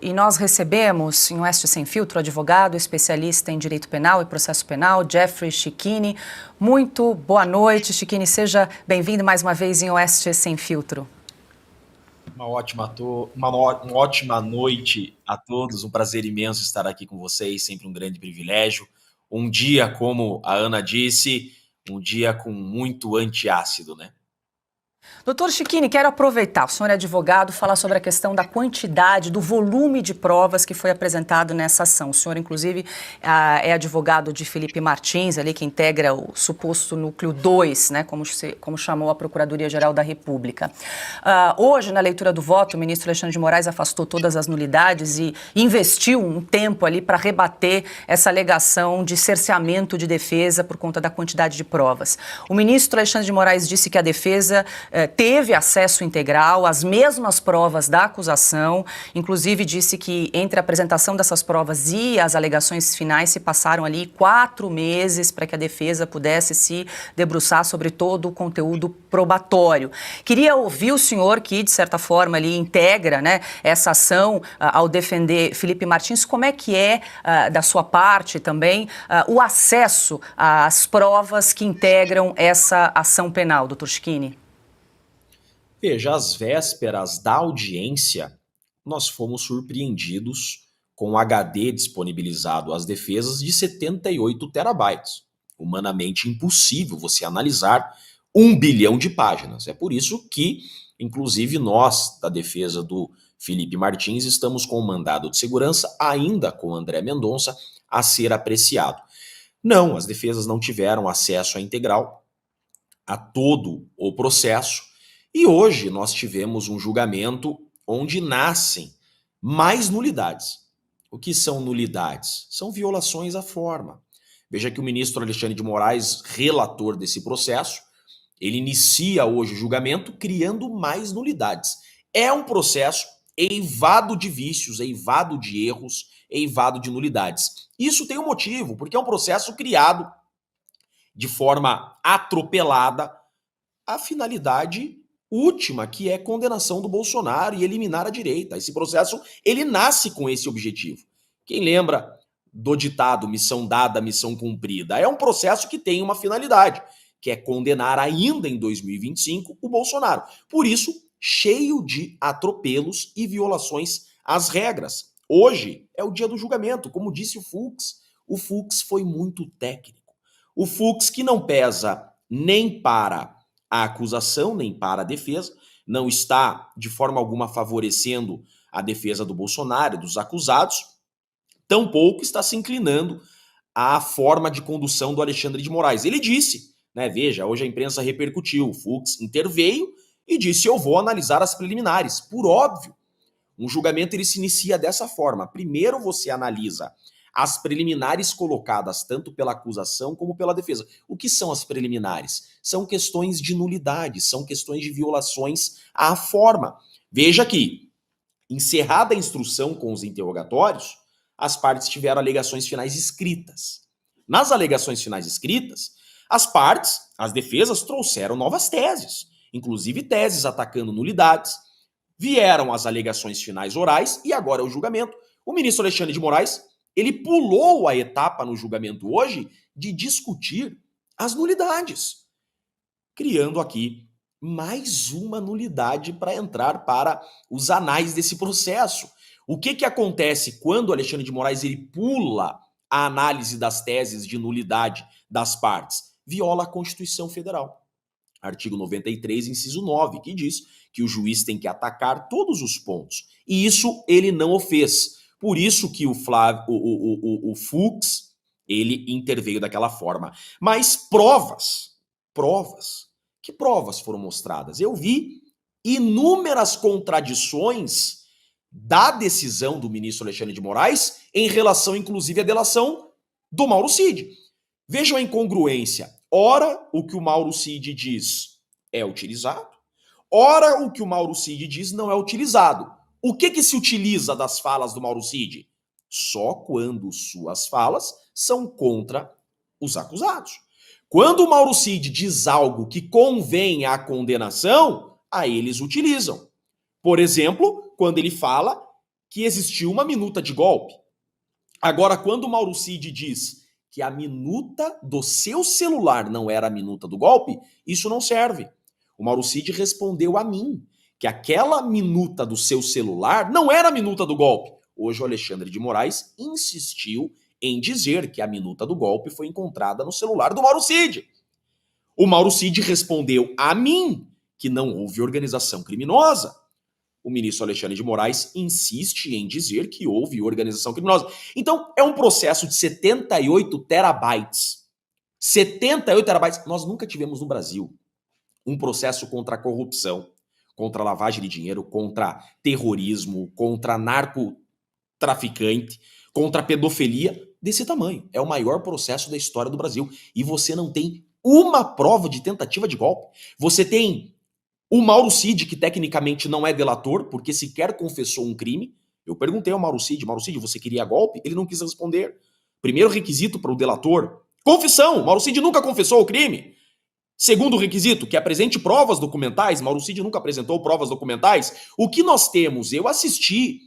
e nós recebemos em Oeste Sem Filtro o advogado especialista em direito penal e processo penal, Jeffrey Chicchini. Muito boa noite, Chicchini. Seja bem-vindo mais uma vez em Oeste Sem Filtro. Uma ótima noite a todos, um prazer imenso estar aqui com vocês, sempre um grande privilégio. Um dia, como a Ana disse, um dia com muito antiácido, né? Doutor Chicchini, quero aproveitar, o senhor é advogado, falar sobre a questão da quantidade, do volume de provas que foi apresentado nessa ação. O senhor, inclusive, é advogado de Felipe Martins, ali que integra o suposto núcleo 2, né, como chamou a Procuradoria-Geral da República. Hoje, na leitura do voto, o ministro Alexandre de Moraes afastou todas as nulidades e investiu um tempo ali para rebater essa alegação de cerceamento de defesa por conta da quantidade de provas. O ministro Alexandre de Moraes disse que a defesa teve acesso integral às mesmas provas da acusação, inclusive disse que entre a apresentação dessas provas e as alegações finais se passaram ali 4 meses para que a defesa pudesse se debruçar sobre todo o conteúdo probatório. Queria ouvir o senhor que, de certa forma, ali integra, né, essa ação ao defender Felipe Martins, como é que é, da sua parte também, o acesso às provas que integram essa ação penal, doutor Chicchini? Veja, às vésperas da audiência, nós fomos surpreendidos com o HD disponibilizado às defesas de 78 terabytes. Humanamente impossível você analisar 1 bilhão de páginas. É por isso que, inclusive, nós, da defesa do Felipe Martins, estamos com o mandado de segurança, ainda com o André Mendonça, a ser apreciado. Não, as defesas não tiveram acesso à integral, a todo o processo, e hoje nós tivemos um julgamento onde nascem mais nulidades. O que são nulidades? São violações à forma. Veja que o ministro Alexandre de Moraes, relator desse processo, ele inicia hoje o julgamento criando mais nulidades. É um processo eivado de vícios, eivado de erros, eivado de nulidades. Isso tem um motivo, porque é um processo criado de forma atropelada a finalidade última, que é condenação do Bolsonaro e eliminar a direita. Esse processo, ele nasce com esse objetivo. Quem lembra do ditado missão dada, missão cumprida? É um processo que tem uma finalidade, que é condenar ainda em 2025 o Bolsonaro. Por isso, cheio de atropelos e violações às regras. Hoje é o dia do julgamento, como disse o Fux. O Fux foi muito técnico. O Fux que não pesa nem para a acusação, nem para a defesa, não está de forma alguma favorecendo a defesa do Bolsonaro, dos acusados, tampouco está se inclinando à forma de condução do Alexandre de Moraes. Ele disse, né, veja, hoje a imprensa repercutiu, o Fux interveio e disse: eu vou analisar as preliminares. Por óbvio, um julgamento ele se inicia dessa forma. Primeiro você analisa as preliminares colocadas tanto pela acusação como pela defesa. O que são as preliminares? São questões de nulidade, são questões de violações à forma. Veja que, encerrada a instrução com os interrogatórios, as partes tiveram alegações finais escritas. Nas alegações finais escritas, as partes, as defesas, trouxeram novas teses, inclusive teses atacando nulidades. Vieram as alegações finais orais e agora é o julgamento. O ministro Alexandre de Moraes, ele pulou a etapa no julgamento hoje de discutir as nulidades, criando aqui mais uma nulidade para entrar para os anais desse processo. O que acontece quando o Alexandre de Moraes ele pula a análise das teses de nulidade das partes? Viola a Constituição Federal. Artigo 93, inciso 9, que diz que o juiz tem que atacar todos os pontos. E isso ele não o fez. Por isso que o Fux, ele interveio daquela forma. Mas provas, que provas foram mostradas? Eu vi inúmeras contradições da decisão do ministro Alexandre de Moraes em relação, inclusive, à delação do Mauro Cid. Vejam a incongruência. Ora, o que o Mauro Cid diz é utilizado, ora, o que o Mauro Cid diz não é utilizado. O que se utiliza das falas do Mauro Cid? Só quando suas falas são contra os acusados. Quando o Mauro Cid diz algo que convém à condenação, aí eles utilizam. Por exemplo, quando ele fala que existiu uma minuta de golpe. Agora, quando o Mauro Cid diz que a minuta do seu celular não era a minuta do golpe, isso não serve. O Mauro Cid respondeu a mim que aquela minuta do seu celular não era a minuta do golpe. Hoje o Alexandre de Moraes insistiu em dizer que a minuta do golpe foi encontrada no celular do Mauro Cid. O Mauro Cid respondeu a mim que não houve organização criminosa. O ministro Alexandre de Moraes insiste em dizer que houve organização criminosa. Então, é um processo de 78 terabytes. 78 terabytes. Nós nunca tivemos no Brasil um processo contra a corrupção, contra a lavagem de dinheiro, contra terrorismo, contra narcotraficante, contra a pedofilia desse tamanho. É o maior processo da história do Brasil. E você não tem uma prova de tentativa de golpe. Você tem o Mauro Cid, que tecnicamente não é delator, porque sequer confessou um crime. Eu perguntei ao Mauro Cid, você queria golpe? Ele não quis responder. Primeiro requisito para o delator, confissão. Mauro Cid nunca confessou o crime. Segundo requisito, que apresente provas documentais. Mauro Cid nunca apresentou provas documentais. O que nós temos? Eu assisti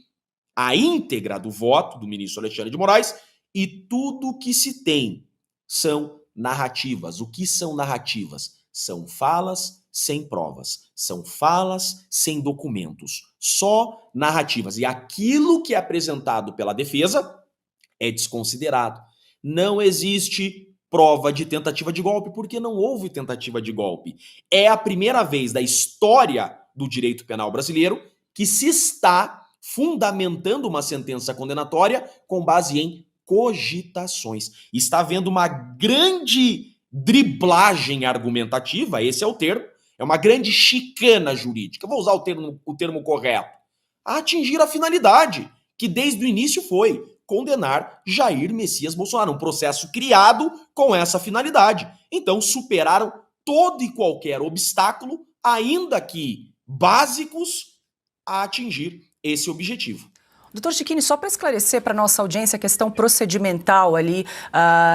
a íntegra do voto do ministro Alexandre de Moraes e tudo que se tem são narrativas. O que são narrativas? São falas sem provas. São falas sem documentos. Só narrativas. E aquilo que é apresentado pela defesa é desconsiderado. Não existe prova de tentativa de golpe, porque não houve tentativa de golpe. É a primeira vez da história do direito penal brasileiro que se está fundamentando uma sentença condenatória com base em cogitações. Está havendo uma grande driblagem argumentativa, esse é o termo, é uma grande chicana jurídica, vou usar o termo correto, a atingir a finalidade, que desde o início foi condenar Jair Messias Bolsonaro, um processo criado com essa finalidade. Então superaram todo e qualquer obstáculo, ainda que básicos, a atingir esse objetivo. Doutor Chiquini, só para esclarecer para a nossa audiência a questão procedimental ali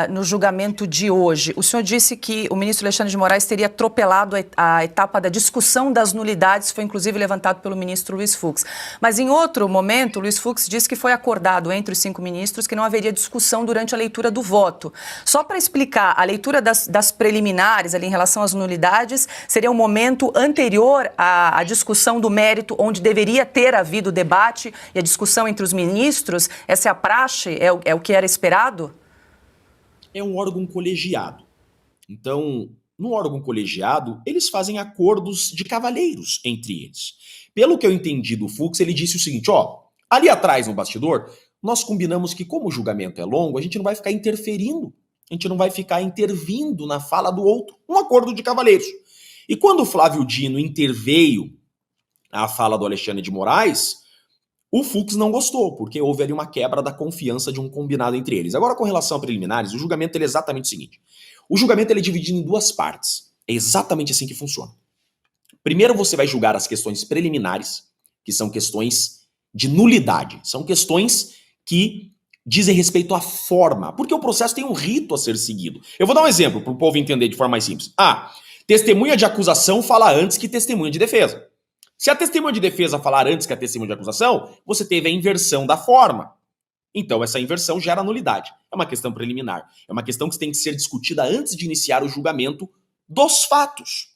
no julgamento de hoje. O senhor disse que o ministro Alexandre de Moraes teria atropelado a etapa da discussão das nulidades, foi inclusive levantado pelo ministro Luiz Fux. Mas em outro momento, Luiz Fux disse que foi acordado entre os 5 ministros que não haveria discussão durante a leitura do voto. Só para explicar, a leitura das preliminares ali em relação às nulidades seria um momento anterior à discussão do mérito, onde deveria ter havido debate e a discussão entre os ministros? Essa é a praxe? É o que era esperado? É um órgão colegiado. Então, no órgão colegiado, eles fazem acordos de cavalheiros entre eles. Pelo que eu entendi do Fux, ele disse o seguinte, ali atrás no bastidor, nós combinamos que como o julgamento é longo, a gente não vai ficar interferindo, a gente não vai ficar intervindo na fala do outro. Um acordo de cavalheiros. E quando o Flávio Dino interveio na fala do Alexandre de Moraes, o Fux não gostou, porque houve ali uma quebra da confiança de um combinado entre eles. Agora, com relação a preliminares, o julgamento ele é exatamente o seguinte. O julgamento ele é dividido em 2 partes. É exatamente assim que funciona. Primeiro você vai julgar as questões preliminares, que são questões de nulidade. São questões que dizem respeito à forma, porque o processo tem um rito a ser seguido. Eu vou dar um exemplo para o povo entender de forma mais simples. Testemunha de acusação fala antes que testemunha de defesa. Se a testemunha de defesa falar antes que a testemunha de acusação, você teve a inversão da forma. Então, essa inversão gera nulidade. É uma questão preliminar. É uma questão que tem que ser discutida antes de iniciar o julgamento dos fatos.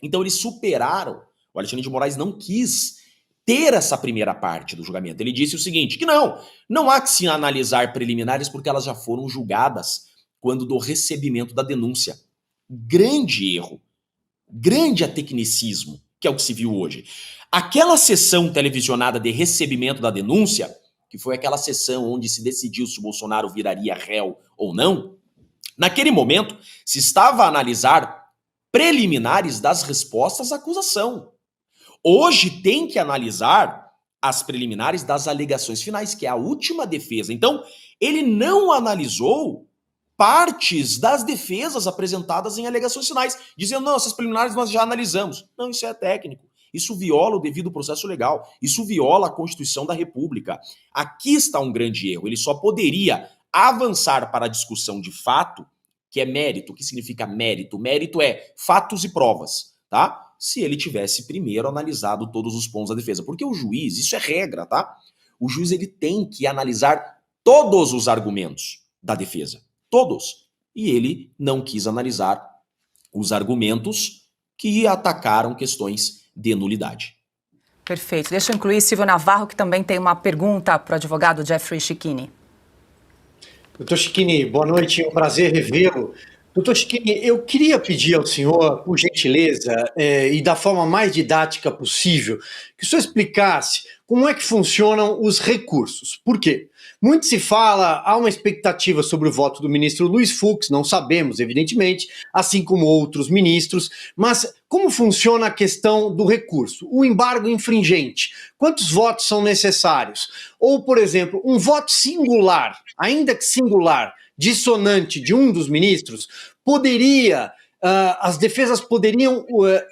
Então, eles superaram. O Alexandre de Moraes não quis ter essa primeira parte do julgamento. Ele disse o seguinte, que não há que se analisar preliminares porque elas já foram julgadas quando do recebimento da denúncia. Grande erro. Grande atecnicismo, que é o que se viu hoje. Aquela sessão televisionada de recebimento da denúncia, que foi aquela sessão onde se decidiu se o Bolsonaro viraria réu ou não, naquele momento se estava a analisar preliminares das respostas à acusação. Hoje tem que analisar as preliminares das alegações finais, que é a última defesa. Então, ele não analisou partes das defesas apresentadas em alegações finais, dizendo, não, essas preliminares nós já analisamos. Não, isso é técnico. Isso viola o devido processo legal. Isso viola a Constituição da República. Aqui está um grande erro. Ele só poderia avançar para a discussão de fato, que é mérito. O que significa mérito? Mérito é fatos e provas, tá? Se ele tivesse primeiro analisado todos os pontos da defesa. Porque o juiz, isso é regra, tá? o juiz ele tem que analisar todos os argumentos da defesa. Todos. E ele não quis analisar os argumentos que atacaram questões de nulidade. Perfeito. Deixa eu incluir Silvio Navarro, que também tem uma pergunta para o advogado Jeffrey Schichini. Doutor Schichini, boa noite, é um prazer revê-lo. Doutor Schichini, eu queria pedir ao senhor, por gentileza, e da forma mais didática possível, que o senhor explicasse como é que funcionam os recursos. Por quê? Muito se fala, há uma expectativa sobre o voto do ministro Luiz Fux, não sabemos, evidentemente, assim como outros ministros, mas como funciona a questão do recurso? O embargo infringente, quantos votos são necessários? Ou, por exemplo, um voto singular, ainda que singular, dissonante de um dos ministros, poderia, as defesas poderiam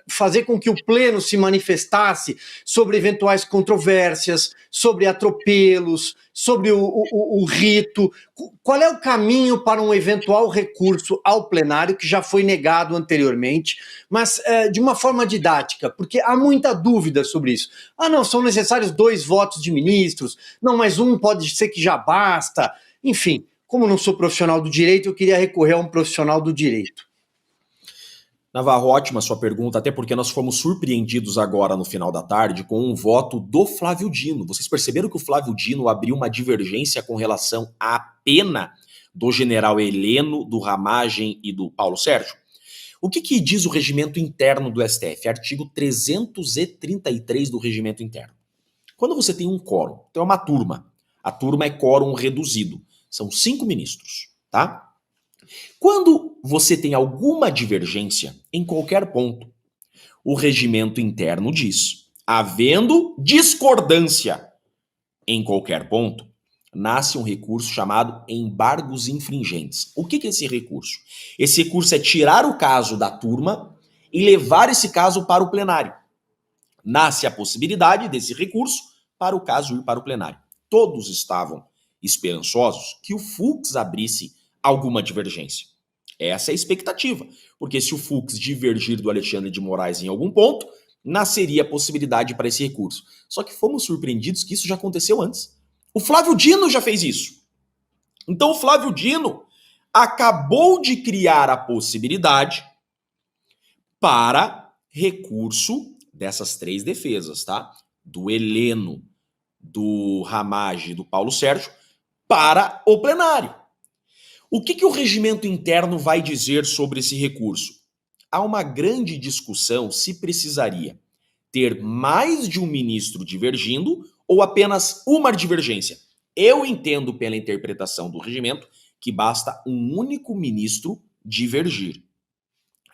fazer com que o pleno se manifestasse sobre eventuais controvérsias, sobre atropelos, sobre o rito. Qual é o caminho para um eventual recurso ao plenário, que já foi negado anteriormente, mas de uma forma didática, porque há muita dúvida sobre isso. Ah, não, são necessários 2 votos de ministros, não, mas um pode ser que já basta, enfim. Como não sou profissional do direito, eu queria recorrer a um profissional do direito. Navarro, ótima sua pergunta, até porque nós fomos surpreendidos agora no final da tarde com um voto do Flávio Dino. Vocês perceberam que o Flávio Dino abriu uma divergência com relação à pena do general Heleno, do Ramagem e do Paulo Sérgio? O que diz o regimento interno do STF? Artigo 333 do regimento interno. Quando você tem um quórum, então é uma turma, a turma é quórum reduzido. São 5 ministros, tá? Quando você tem alguma divergência em qualquer ponto, o regimento interno diz, havendo discordância em qualquer ponto, nasce um recurso chamado embargos infringentes. O que é esse recurso? Esse recurso é tirar o caso da turma e levar esse caso para o plenário. Nasce a possibilidade desse recurso para o caso ir para o plenário. Todos estavam esperançosos que o Fux abrisse alguma divergência. Essa é a expectativa, porque se o Fux divergir do Alexandre de Moraes em algum ponto, nasceria a possibilidade para esse recurso. Só que fomos surpreendidos que isso já aconteceu antes. O Flávio Dino já fez isso. Então o Flávio Dino acabou de criar a possibilidade para recurso dessas 3 defesas, tá? Do Heleno, do Ramagem e do Paulo Sérgio, para o plenário. O que o regimento interno vai dizer sobre esse recurso? Há uma grande discussão se precisaria ter mais de um ministro divergindo ou apenas uma divergência. Eu entendo pela interpretação do regimento que basta um único ministro divergir.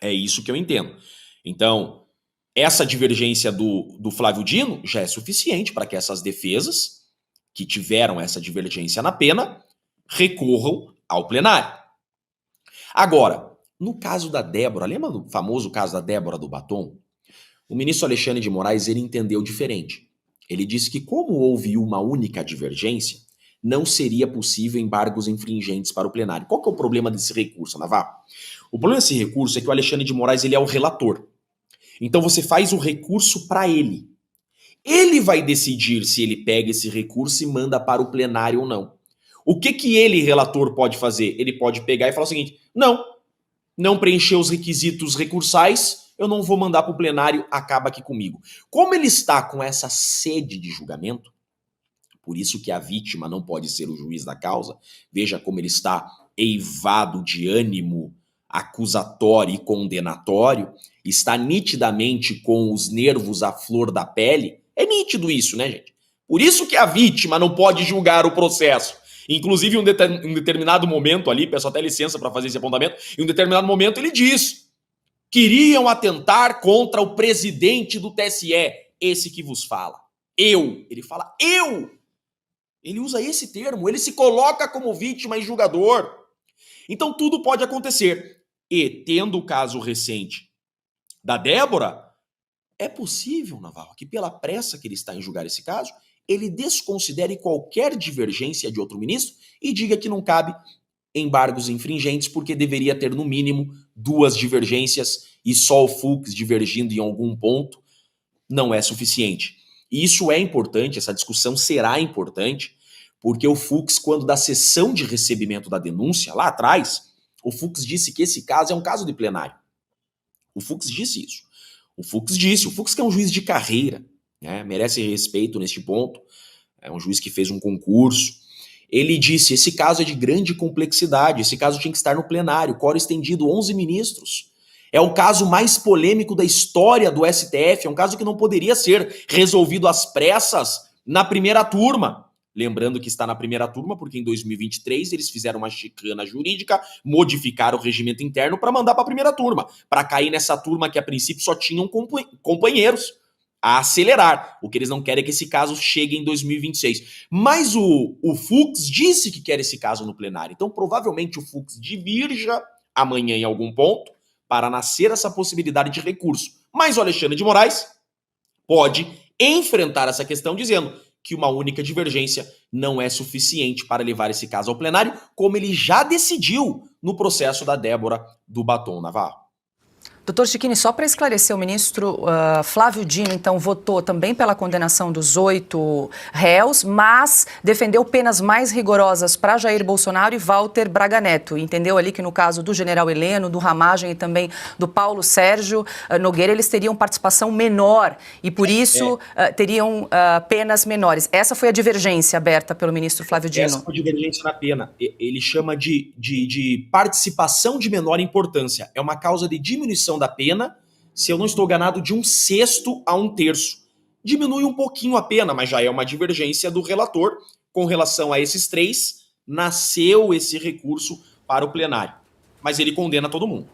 É isso que eu entendo. Então, essa divergência do Flávio Dino já é suficiente para que essas defesas que tiveram essa divergência na pena recorram ao plenário. Agora, no caso da Débora, lembra do famoso caso da Débora do Batom? O ministro Alexandre de Moraes ele entendeu diferente. Ele disse que como houve uma única divergência, não seria possível embargos infringentes para o plenário. Qual que é o problema desse recurso, Navarro? O problema desse recurso é que o Alexandre de Moraes ele é o relator. Então você faz o recurso para ele. Ele vai decidir se ele pega esse recurso e manda para o plenário ou não. O que ele, relator, pode fazer? Ele pode pegar e falar o seguinte, não preencheu os requisitos recursais, eu não vou mandar para o plenário, acaba aqui comigo. Como ele está com essa sede de julgamento, por isso que a vítima não pode ser o juiz da causa, veja como ele está eivado de ânimo acusatório e condenatório, está nitidamente com os nervos à flor da pele, é nítido isso, né, gente? Por isso que a vítima não pode julgar o processo. Inclusive, em um determinado momento ali, peço até licença para fazer esse apontamento, em um determinado momento ele diz, queriam atentar contra o presidente do TSE, esse que vos fala. Ele fala eu. Ele usa esse termo, ele se coloca como vítima e julgador. Então tudo pode acontecer. E, tendo o caso recente da Débora, é possível, Navarro, que pela pressa que ele está em julgar esse caso, ele desconsidere qualquer divergência de outro ministro e diga que não cabe embargos infringentes porque deveria ter no mínimo 2 divergências e só o Fux divergindo em algum ponto não é suficiente. E isso é importante, essa discussão será importante, porque o Fux, quando da sessão de recebimento da denúncia, lá atrás, o Fux disse que esse caso é um caso de plenário. O Fux disse isso. O Fux que é um juiz de carreira, né, merece respeito neste ponto, é um juiz que fez um concurso. Ele disse, esse caso é de grande complexidade, esse caso tinha que estar no plenário, quórum estendido, 11 ministros. É o caso mais polêmico da história do STF, é um caso que não poderia ser resolvido às pressas na primeira turma. Lembrando que está na primeira turma, porque em 2023 eles fizeram uma chicana jurídica, modificaram o regimento interno para mandar para a primeira turma, para cair nessa turma que a princípio só tinham companheiros a acelerar. O que eles não querem é que esse caso chegue em 2026. Mas o Fux disse que quer esse caso no plenário. Então, provavelmente, o Fux divirja amanhã em algum ponto para nascer essa possibilidade de recurso. Mas o Alexandre de Moraes pode enfrentar essa questão dizendo que uma única divergência não é suficiente para levar esse caso ao plenário, como ele já decidiu no processo da Débora do Batom Navarro. Doutor Chiquini, só para esclarecer, o ministro Flávio Dino, então, votou também pela condenação dos 8 réus, mas defendeu penas mais rigorosas para Jair Bolsonaro e Walter Braga Neto. Entendeu ali que no caso do general Heleno, do Ramagem e também do Paulo Sérgio Nogueira, eles teriam participação menor e, por isso, teriam penas menores. Essa foi a divergência aberta pelo ministro Flávio Dino. Essa foi a divergência na pena. Ele chama de participação de menor importância. É uma causa de diminuição da pena, se eu não estou enganado, de 1/6 a 1/3. Diminui um pouquinho a pena, mas já é uma divergência do relator. Com relação a esses 3, nasceu esse recurso para o plenário. Mas ele condena todo mundo.